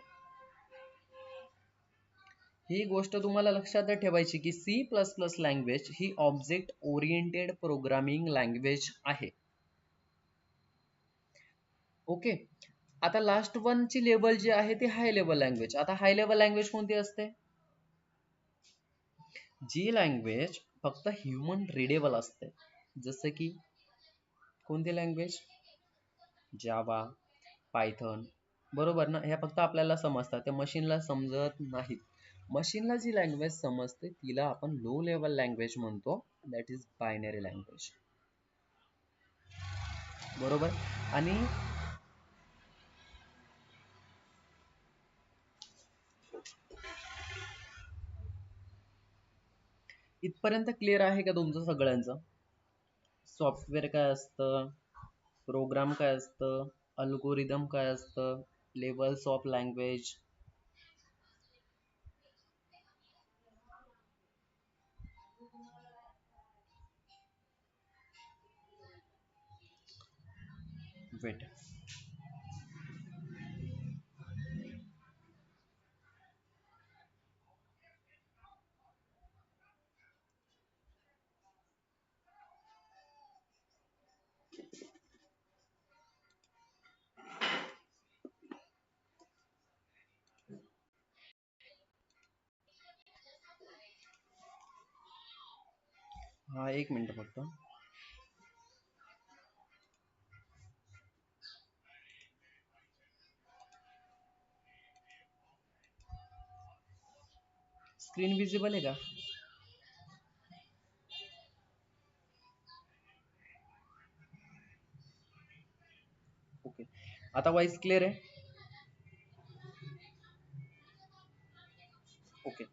Speaker 1: ही गोष्ट तुम्हाला लक्षात ठेवायची की C++ लँग्वेज ही ऑब्जेक्ट ओरिएंटेड प्रोग्रामिंग लँग्वेज आहे. ओके. आता लास्ट वन ची लेवल जी आहे ती हाय लेवल लँग्वेज. आता हाय लेवल लँग्वेज कोणती असते, जी लँग्वेज फक्त ह्युमन रिडेबल असते. जसं की कोणती लँग्वेज, जावा, पायथन, बरोबर ना. ह्या फक्त आपल्याला समजतात, त्या मशीनला समजत नाहीत. मशीनला जी लँग्वेज समजते तिला आपण लो लेवल लँग्वेज म्हणतो, दॅट इज बायनरी लँग्वेज, बरोबर. आणि इथपर्यंत क्लिअर आहे का तुमचं सगळ्यांचं? सॉफ्टवेअर काय असतं, प्रोग्राम काय असतं, अल्गोरिदम काय असतं, लेवल्स ऑफ लँग्वेज. वेट. हा, एक मिनिट फक्त. स्क्रीन विजिबल आहे का? ओके. आता वॉइस क्लिअर आहे? ओके.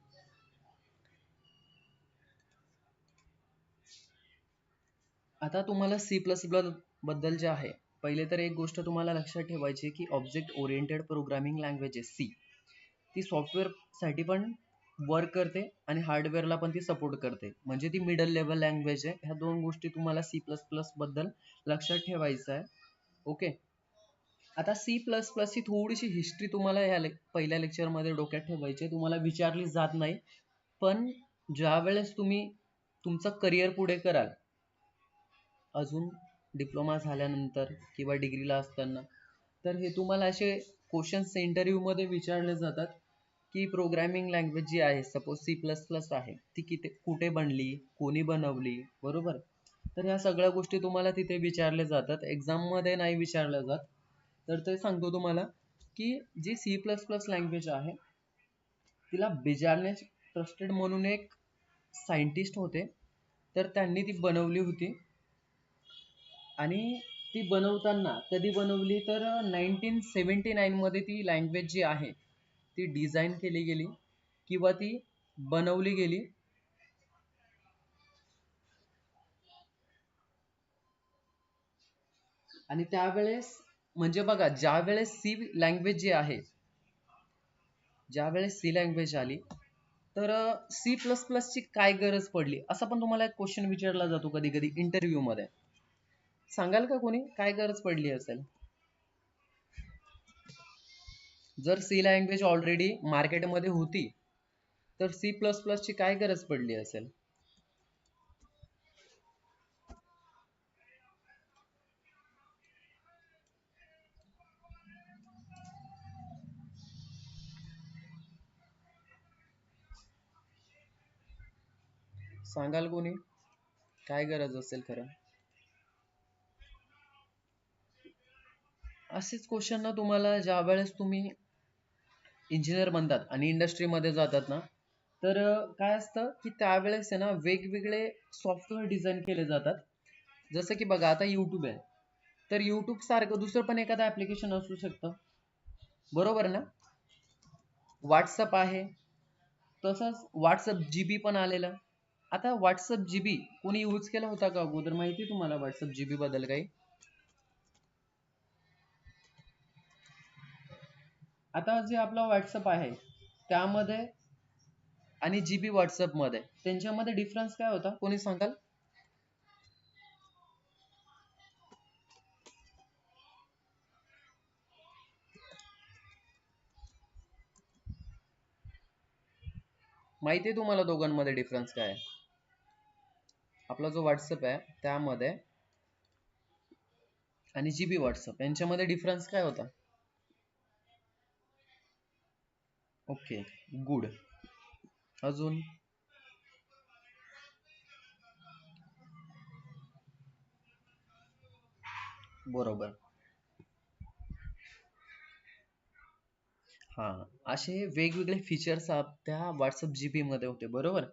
Speaker 1: आता तुम्हाला सी प्लस प्लस बद्दल जे आहे, पहिले तर एक गोष्ट तुम्हाला लक्षात ठेवायची की object oriented programming languages C, ती सॉफ्टवेअरसाठी पण वर्क करते आणि हार्डवेअरला पण ती सपोर्ट करते. म्हणजे ती मिडल लेवल लँग्वेज आहे. ह्या दोन गोष्टी तुम्हाला सी प्लस प्लस बद्दल लक्षात ठेवायचं आहे. ओके. आता सी प्लस प्लसची थोडीशी हिस्ट्री तुम्हाला ह्या पहिल्या लेक्चरमध्ये डोक्यात ठेवायची आहे. तुम्हाला विचारली जात नाही, पण ज्या वेळेस तुम्ही तुमचं करिअर पुढे कराल, अजून डिप्लोमा झाल्यानंतर किंवा डिग्रीला असताना, तर हे तुम्हाला असे क्वेश्चन्स इंटरव्ह्यूमध्ये विचारले जातात की प्रोग्रामिंग लँग्वेज जी आहे, सपोज सी प्लस प्लस आहे, ती कुठे बनली, कोणी बनवली, बरोबर? तर ह्या सगळ्या गोष्टी तुम्हाला तिथे विचारल्या जातात. एक्झाममध्ये नाही विचारल्या जात. तर ते सांगतो तुम्हाला की जी सी प्लस प्लस लँग्वेज आहे, तिला बिजार्नेस ट्रस्टेड म्हणून एक सायंटिस्ट होते, तर त्यांनी ती बनवली होती. आणि ती बनवताना कधी बनवली तर 1979 मध्ये ती लँग्वेज जी आहे ती डिझाईन केली गेली किंवा ती बनवली गेली. आणि त्यावेळेस म्हणजे बघा, ज्या वेळेस सी लँग्वेज आली, तर सी प्लस प्लस ची काय गरज पडली, असा पण तुम्हाला एक क्वेश्चन विचारला जातो कधी कधी इंटरव्ह्यू मध्ये. सांगाल का कोणी काय गरज पडली असेल? जर सी लँग्वेज ऑलरेडी मार्केटमध्ये होती, तर सी प्लस प्लस ची काय गरज पडली असेल? सांगाल कोणी काय गरज असेल खरं? असेच क्वेश्चन ना तुम्हाला ज्या वेळेस तुम्ही इंजिनियर बनतात आणि इंडस्ट्रीमध्ये जातात ना, तर काय असतं की त्यावेळेस आहे ना वेगवेगळे सॉफ्टवेअर डिझाईन केले जातात. जसं की बघा, आता यूट्यूब आहे, तर यूट्यूब सारखं दुसरं पण एखादं ऍप्लिकेशन असू शकतं, बरोबर ना? व्हॉट्सअप आहे, तसंच व्हॉट्सअप जीबी पण आलेलं. आता व्हॉट्सअप जीबी कोणी यूज केला होता का अगोदर? माहिती तुम्हाला व्हॉट्सअप जीबी बद्दल काही? आता जे आपला व्हॉट्सअप आहे त्यामध्ये आणि जीबी व्हॉट्सअप मध्ये, त्यांच्यामध्ये डिफरन्स काय होता, कोणी सांगाल? माहिती आहे तुम्हाला दोघांमध्ये डिफरन्स काय आहे? आपला जो व्हॉट्सअप आहे त्यामध्ये आणि जीबी व्हॉट्सअप यांच्यामध्ये डिफरन्स काय होता? Okay, good. अजून? बरोबर. हा, असे वेगवेगळे फीचर्स त्या व्हॉट्सअप जीबी मध्ये होते, बरोबर?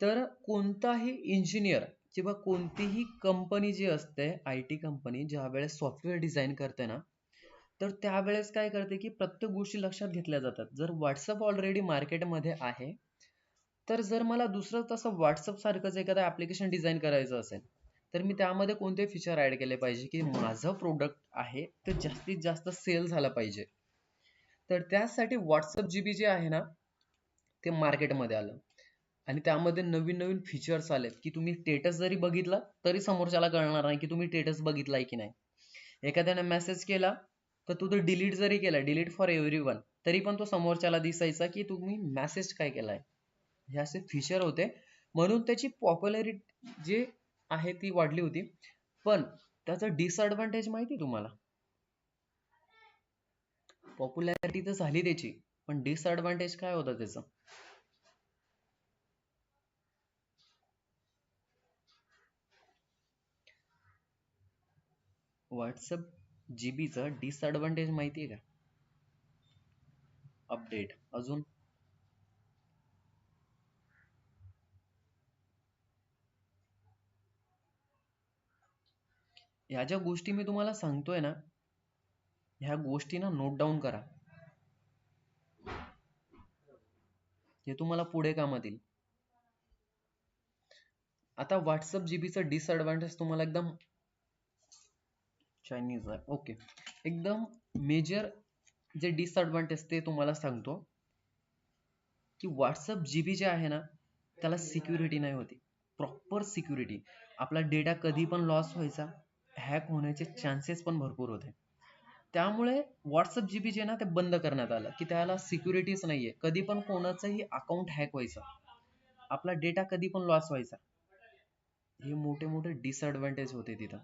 Speaker 1: तर कोणताही इंजिनियर किंवा कोणतीही कंपनी जी असते, आय टी कंपनी, ज्या वेळेस सॉफ्टवेअर डिझाईन करते ना, तर त्यावेळेस काय करते की प्रत्येक गोष्टी लक्षात घेतल्या जातात. जर व्हॉट्सअप ऑलरेडी मार्केटमध्ये आहे, तर जर मला दुसरं तसं WhatsApp सारखंच एखादं ॲप्लिकेशन डिझाइन करायचं असेल, तर मी त्यामध्ये कोणते फीचर ॲड केले पाहिजे, की माझं प्रोडक्ट आहे ते जास्तीत जास्त सेल झालं पाहिजे. तर त्यासाठी WhatsApp जीबी जे आहे ना, ते मार्केटमध्ये आलं. आणि त्यामध्ये नवीन-नवीन फीचर्स आलेत, की तुम्ही स्टेटस जरी बघितला, तरी समोरच्याला कळणार नाही, की तुम्ही स्टेटस बघितलाय की नाही. एखाद्याने मेसेज केला, तर तू तो डिलीट जरी केला, डिलीट फॉर एव्हरीवन, तरी पण तो समोरच्याला दिसायचा, की तुम्ही मेसेज काय केलाय. हे असे फीचर होते. म्हणून त्याची पॉप्युलॅरिटी जी आहे ती वाढली होती. पण त्याचं डिसएडव्हांटेज माहिती तुम्हाला? पॉप्युलॅरिटी तर झाली त्याची, पण डिसएडव्हांटेज काय होतं त्याचं? व्हॉट्सअप जीबीचं डिसएडव्हांटेज माहिती आहे का? अपडेट. अजून ह्या ज्या गोष्टी मी तुम्हाला सांगतोय ना, ह्या गोष्टी ना नोट डाऊन करा. हे तुम्हाला पुढे कामात येईल. आता व्हॉट्सअप जीबीचं डिसएडव्हांटेज तुम्हाला एकदम चायनीज आहे. ओके. एकदम मेजर जे डिसएडव्हांटेज ते तुम्हाला सांगतो, की व्हॉट्सअप जीबी जे आहे ना, त्याला सिक्युरिटी नाही होती. Proper security. आपला डेटा कधी पण लॉस व्हायचा, हॅक होण्याचे चान्सेस पण भरपूर होते. त्यामुळे WhatsApp जीबी जे ना ते बंद करण्यात आलं, की त्याला सिक्युरिटीच नाहीये. कधी पण कोणाचंही अकाउंट हॅक व्हायचं. आपला डेटा कधी पण लॉस व्हायचा. हे मोठे मोठे डिसएडव्हांटेज होते तिथं.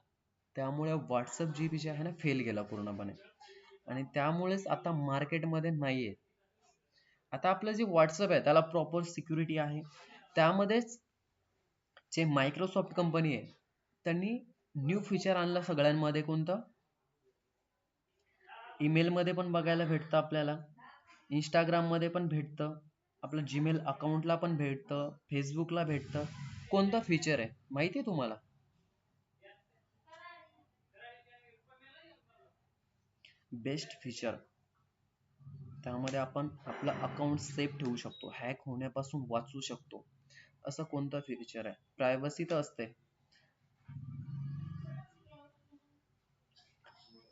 Speaker 1: त्यामुळे WhatsApp जीबी जे आहे ना फेल गेला पूर्णपणे. आणि त्यामुळेच आता मार्केटमध्ये नाहीये. आता आपलं जे WhatsApp आहे त्याला प्रॉपर सिक्युरिटी आहे. त्यामध्येच जे मायक्रोसॉफ्ट कंपनी आहे, त्यांनी न्यू फीचर आणलं सगळ्यांमध्ये. कोणतं? ईमेलमध्ये पण बघायला भेटतं आपल्याला, इंस्टाग्राममध्ये पण भेटतं, आपलं जीमेल अकाउंटला पण भेटतं, फेसबुकला भेटतं. कोणतं फीचर आहे माहिती आहे तुम्हाला? Best feature. त्यामध्ये आपण आपलं अकाउंट सेफ ठेवू शकतो, हॅक होण्यापासून वाचू शकतो. असं कोणतं फीचर आहे? प्रायव्हसी तर असते.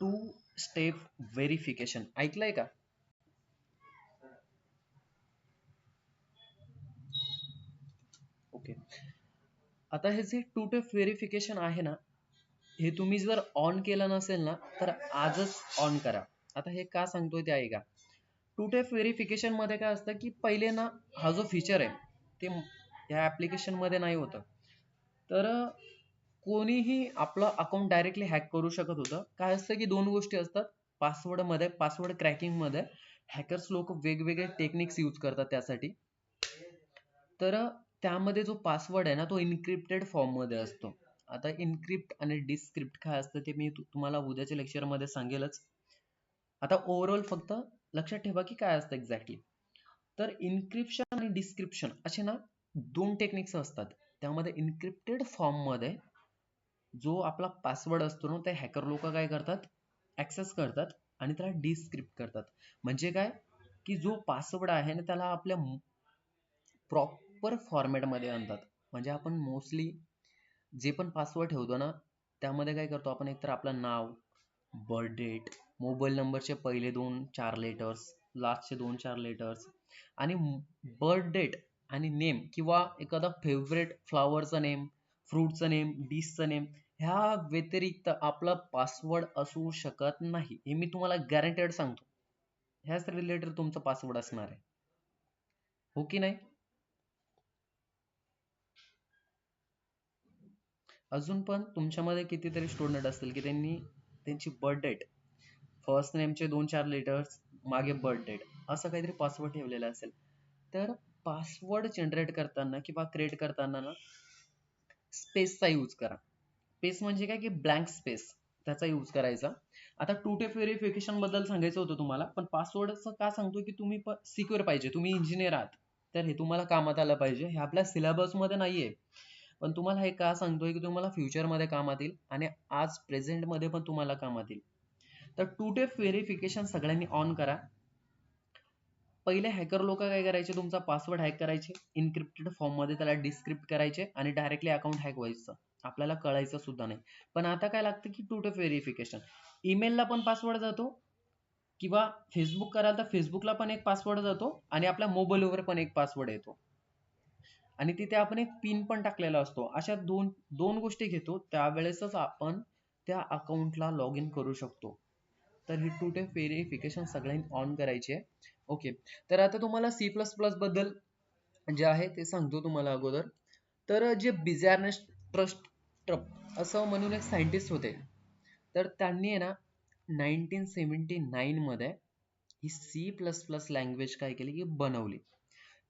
Speaker 1: टू स्टेप व्हेरिफिकेशन ऐकलंय का? ओके. आता हे जे टू स्टेप व्हेरिफिकेशन आहे ना, हे तुम्ही जर ऑन केलं नसेल ना, तर आजच ऑन करा. आता हे का सांगतोय ते ऐका. टू स्टेप व्हेरिफिकेशन मध्ये काय असतं, की पहिले ना हा जो फीचर आहे ते या ऍप्लिकेशन मध्ये नाही होतं. तर कोणीही आपलं अकाउंट डायरेक्टली हॅक करू शकत होतं. काय असतं, की दोन गोष्टी असतात. पासवर्ड क्रॅकिंग मध्ये हॅकर्स लोक वेगवेगळे टेक्निक्स यूज करतात त्यासाठी. तर त्यामध्ये जो पासवर्ड आहे ना, तो इन्क्रिप्टेड फॉर्ममध्ये असतो. आता इन्क्रिप्ट आणि डिस्क्रिप्ट काय असतं ते मी तुम्हाला उद्याच्या लेक्चरमध्ये सांगेलच. आता ओव्हरऑल फक्त लक्षात ठेवा की काय असतं एक्झॅक्टली. तर इन्क्रिप्शन आणि डिस्क्रिप्शन असे ना दोन टेक्निक्स असतात. त्यामध्ये इन्क्रिप्टेड फॉर्ममध्ये जो आपला पासवर्ड असतो ना, ते हॅकर लोक काय करतात, ऍक्सेस करतात आणि त्याला डिस्क्रिप्ट करतात. म्हणजे काय, की जो पासवर्ड आहे ना त्याला आपल्या प्रॉपर फॉर्मॅटमध्ये आणतात. म्हणजे आपण मोस्टली जे पण पासवर्ड ठेवतो ना, त्यामध्ये काय करतो आपण, एकतर आपलं नाव, बर्थ डेट, मोबाईल नंबरचे पहिले 2-4 लेटर्स, लास्टचे 2-4 लेटर्स आणि बर्थ डेट आणि नेम किंवा एखादा फेवरेट फ्लॉवरचं नेम, फ्रूटचं नेम, डिशचं नेम, ह्या व्यतिरिक्त आपला पासवर्ड असू शकत नाही. हे मी तुम्हाला गॅरंटेड सांगतो. ह्याच रिलेटेड तुमचा पासवर्ड असणार आहे. हो की नाही? अजून पण तुमच्यामध्ये कितीतरी स्टुडंट असतील की त्यांनी त्यांची बर्थ डेट, फर्स्ट नेमचे 2-4 लेटर्स, मागे बर्थ डेट, असं काहीतरी पासवर्ड ठेवलेला असेल. तर पासवर्ड जनरेट करताना किंवा क्रिएट करताना ना स्पेसचा यूज करा. स्पेस म्हणजे काय, की ब्लँक स्पेस, त्याचा यूज करायचा. आता टू स्टेप व्हेरिफिकेशन बद्दल सांगायचं होतं तुम्हाला, पण पासवर्डचं का सांगतोय, की तुम्ही सिक्युअर पाहिजे, तुम्ही इंजिनियर आहात, तर हे तुम्हाला कामात आलं पाहिजे. हे आपल्या सिलेबसमध्ये नाहीये, पण तुम्हाला हे का सांगतोय, की तुम्हाला फ्युचरमध्ये कामात येईल आणि आज प्रेझेंटमध्ये पण तुम्हाला कामात येईल. तर टू स्टेप व्हेरिफिकेशन सगळ्यांनी ऑन करा. पहिले हॅकर लोक काय करायचे, तुमचा पासवर्ड हॅक करायचे, इनक्रिप्टेड फॉर्म मध्ये त्याला डिस्क्रिप्ट करायचे आणि डायरेक्टली अकाउंट हॅक व्हायचं, आपल्याला कळायचं सुद्धा नाही. पण आता काय लागतं की 2 टू व्हेरिफिकेशन. ईमेलला पण पासवर्ड जातो, किंवा फेसबुक कराल तर फेसबुकला पण एक पासवर्ड जातो आणि आपल्या मोबाईलवर पण एक पासवर्ड येतो आणि तिथे आपण एक पिन पण टाकलेला असतो. अशा दोन दोन गोष्टी घेतो, त्यावेळेसच आपण त्या अकाउंटला लॉग इन करू शकतो. तर ही 2 स्टेप व्हेरिफिकेशन सगळ्यांनी ऑन करायची आहे. ओके. तर आता तुम्हाला सी प्लस प्लस बद्दल जे आहे ते सांगतो तुम्हाला अगोदर. तर जे बिझार्नेस ट्रस्ट ट्रप असं म्हणून एक सायंटिस्ट होते. तर त्यांनी आहे ना 1979 मध्ये ही सी प्लस प्लस लँग्वेज काय केली की बनवली.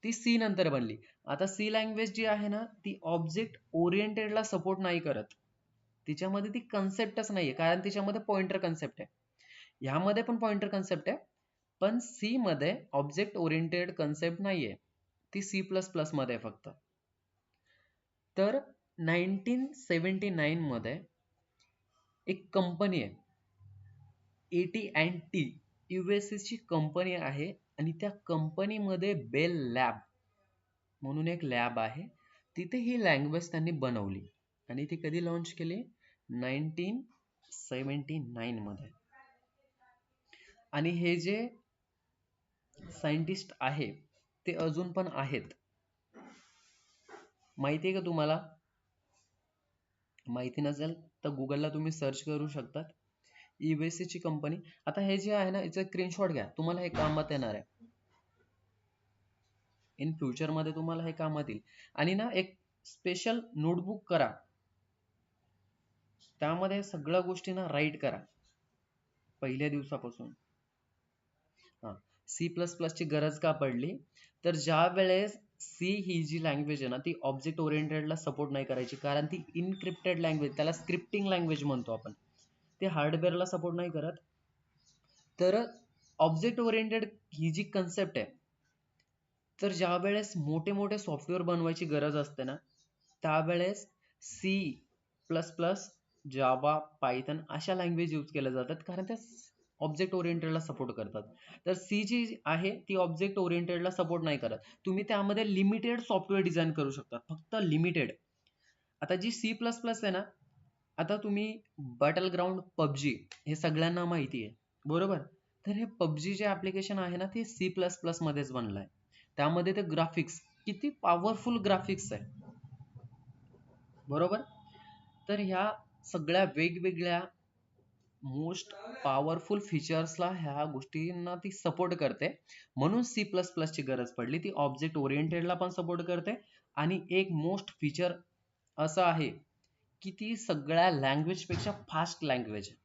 Speaker 1: ती सी नंतर बनली. आता सी लँग्वेज जी आहे ना ती ऑब्जेक्ट ओरिएंटेडला सपोर्ट नाही करत. तिच्यामध्ये ती कन्सेप्टच नाहीये, कारण तिच्यामध्ये पॉइंटर कन्सेप्ट आहे. ह्यामध्ये पण पॉइंटर कन्सेप्ट आहे, पण सी मध्ये ऑब्जेक्ट ओरिएंटेड कन्सेप्ट नाहीये. ती सी प्लस प्लस मध्ये आहे फक्त. तर 1979 मध्ये एक कंपनी आहे, AT&T USA ची कंपनी आहे आणि त्या कंपनीमध्ये बेल लॅब म्हणून एक लॅब आहे, तिथे ही लँग्वेज त्यांनी बनवली आणि ती कधी लॉन्च केली, 1979 मध्ये. आणि हे जे सायंटिस्ट आहे ते अजून पण आहेत. माहिती आहे का तुम्हाला? माहिती नसेल तर गुगलला तुम्ही सर्च करू शकता. USA ची कंपनी. आता हे जे आहे ना याचं स्क्रीनशॉट घ्या, तुम्हाला हे कामात येणार आहे. इन फ्युचर मध्ये तुम्हाला हे कामात येईल. आणि ना एक स्पेशल नोटबुक करा, त्यामध्ये सगळ्या गोष्टी ना राईट करा पहिल्या दिवसापासून. हा, सी प्लस प्लस ची गरज का पडली, तर ज्या वेळेस सी ही जी लँग्वेज आहे ना ती ऑब्जेक्ट ओरिएंटेडला सपोर्ट नाही करायची, कारण ती इनक्रिप्टेड लँग्वेज, त्याला स्क्रिप्टिंग लँग्वेज म्हणतो आपण, ते हार्डवेअरला सपोर्ट नाही करत. तर ऑब्जेक्ट ओरिएंटेड ही जी कन्सेप्ट आहे, तर ज्या वेळेस मोठे मोठे सॉफ्टवेअर बनवायची गरज असते ना, त्यावेळेस सी प्लस प्लस, जावा, पायथन अशा लँग्वेज यूज केल्या जातात, कारण त्या ऑब्जेक्ट ओरिएंटेडला सपोर्ट करतात. तर सी जी आहे ती ऑब्जेक्ट ओरिएंटेडला सपोर्ट नाही करत. तुम्ही त्यामध्ये लिमिटेड सॉफ्टवेअर डिझाईन करू शकता, फक्त लिमिटेड. आता जी सी प्लस प्लस आहे ना, आता तुम्ही बॅटल ग्राउंड पबजी हे सगळ्यांना माहिती आहे, बरोबर? तर हे पबजी जे ऍप्लिकेशन आहे ना ते सी प्लस प्लस मध्येच बनलंय. त्यामध्ये ते ग्राफिक्स किती पॉवरफुल ग्राफिक्स आहे, बरोबर? तर ह्या सगळ्या वेगवेगळ्या मोस्ट पॉवरफुल फीचर्सला, ह्या गोष्टींना ती सपोर्ट करते, म्हणून सी प्लस प्लस ची गरज पडली. ती ऑब्जेक्ट ओरिएंटेडला पण सपोर्ट करते आणि एक मोस्ट फीचर असं आहे की ती सगळ्या लँग्वेज पेक्षा फास्ट लँग्वेज आहे.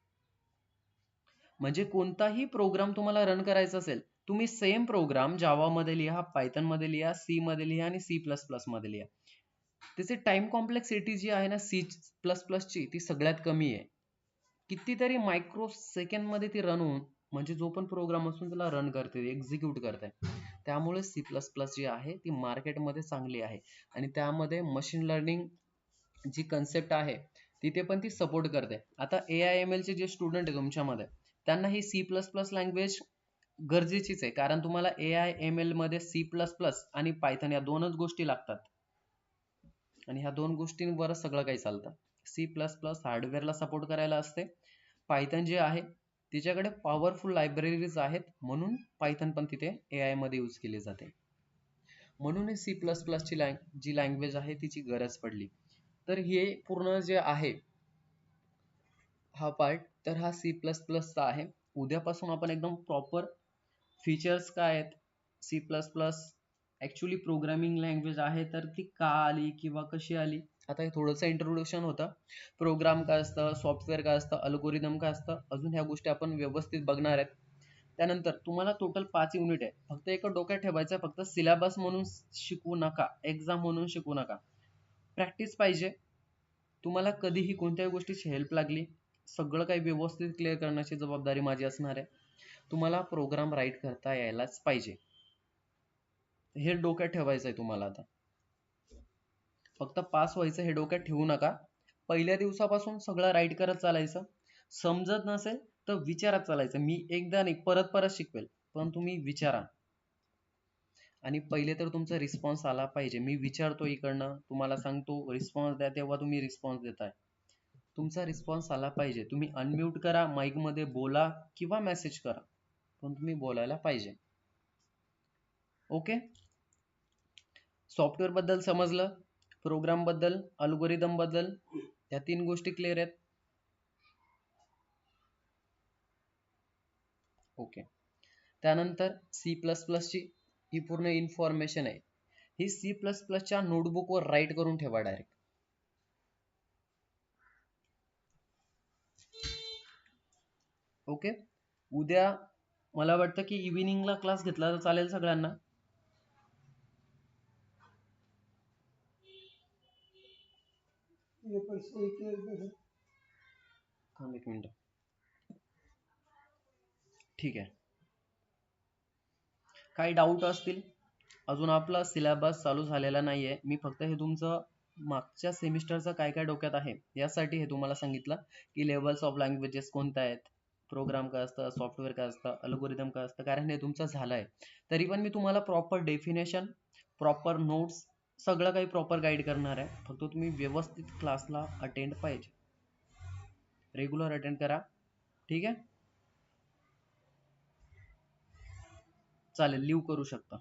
Speaker 1: म्हणजे कोणताही प्रोग्राम तुम्हाला रन करायचा असेल, तुम्ही सेम प्रोग्राम जावा मध्ये लिहा, पायथन मध्ये लिहा, सी मध्ये लिहा आणि सी प्लस प्लस मध्ये लिहा, त्याची टाइम कॉम्प्लेक्सिटी जी आहे ना सी प्लस प्लस ची ती सगळ्यात कमी आहे. कितीतरी मायक्रो सेकंड मध्ये ती रन होऊन, म्हणजे जो पण प्रोग्राम असून त्याला रन करते, एक्झिक्यूट करते. त्यामुळे सी प्लस प्लस जी आहे ती मार्केटमध्ये चांगली आहे आणि त्यामध्ये मशीन लर्निंग जी कन्सेप्ट आहे तिथे पण ती सपोर्ट करते. आता AIML चे जे स्टुडंट आहे तुमच्यामध्ये, त्यांना ही सी प्लस प्लस लँग्वेज गरजेचीच आहे, कारण तुम्हाला AIML मध्ये सी प्लस प्लस आणि पायथन या दोनच गोष्टी लागतात आणि ह्या दोन गोष्टींवरच सगळं काही चालतं. सी प्लस प्लस हार्डवेअरला सपोर्ट करायला असते. पायथन जे आहे तिच्याकडे पॉवरफुल लायब्ररीज आहेत, म्हणून पायथन पण तिथे AI मध्ये यूज केली जाते. म्हणून सी प्लस प्लस ची जी लँग्वेज आहे तिची गरज पडली. तर हे पूर्ण जे आहे हा पार्ट, तर हा सी प्लस प्लसचा आहे. उद्यापासून आपण एकदम प्रॉपर फीचर्स काय आहेत, C plus plus actually programming language आहे तर ती का आली किंवा कशी आली, आता हे थोडंसं इंट्रोडक्शन होतं. प्रोग्राम काय असतं, सॉफ्टवेअर काय असतं, अल्गोरिदम काय असतं, अजून ह्या गोष्टी आपण व्यवस्थित बघणार आहेत. त्यानंतर तुम्हाला टोटल 5 युनिट आहे, फक्त एक डोक्यात ठेवायचं, फक्त सिलेबस म्हणून शिकू नका, एक्झाम म्हणून शिकू नका, प्रॅक्टिस पाहिजे. तुम्हाला कधीही कोणत्याही गोष्टीची हेल्प लागली, सगळं काही व्यवस्थित क्लिअर करण्याची जबाबदारी माझी असणार आहे. तुम्हाला प्रोग्राम राईट करता यायलाच पाहिजे, हे डोक्यात ठेवायचं आहे तुम्हाला. आता फक्त पास व्हायचं हे डोक्यात ठेवू नका. पहिल्या दिवसापासून सगळं राईट करत चालायचं. समजत नसेल तर विचारत चालायचं, मी एकदा नाही परत परत शिकवेल, पण तुम्ही विचारा. आणि पहिले तर तुमचा रिस्पॉन्स आला पाहिजे. मी विचारतो इकडनं, तुम्हाला सांगतो रिस्पॉन्स द्या, तेव्हा तुम्ही रिस्पॉन्स देताय. तुमचा रिस्पॉन्स आला पाहिजे. तुम्ही अनम्यूट करा, माईकमध्ये बोला किंवा मेसेज करा, पण तुम्ही बोलायला पाहिजे. ओके. सॉफ्टवेअर बद्दल समजलं, प्रोग्राम बद्दल, अल्गोरिदम बद्दल, या 3 गोष्टी क्लिअर आहेत. ओके. त्यानंतर सी प्लस प्लसची ही पूर्ण इन्फॉर्मेशन आहे. ही सी प्लस प्लसच्या नोटबुकवर राईट करून ठेवा डायरेक्ट. ओके. उद्या मला वाटतं की इव्हिनिंगला क्लास घेतला तर चालेल सगळ्यांना. थांब एक मिनिट. ठीक आहे. काही डाऊट असतील, अजून आपला सिलेबस चालू झालेला नाहीये. मी फक्त हे तुमचं मागच्या सेमिस्टरचं काय काय डोक्यात आहे यासाठी हे तुम्हाला सांगितलं की लेवल्स ऑफ लँग्वेजेस कोणत्या आहेत, प्रोग्राम काय असतं, सॉफ्टवेअर काय असतं, अल्गोरिदम काय असतं, कारण हे तुमचं झालंय. तरी पण मी तुम्हाला प्रॉपर डेफिनेशन, प्रॉपर नोट्स, सगळं काही प्रॉपर गाईड करणार आहे. फक्त तुम्ही व्यवस्थित क्लासला अटेंड पाहिजे, रेग्युलर अटेंड करा. ठीक आहे, चालेल, लिव्ह करू शकता.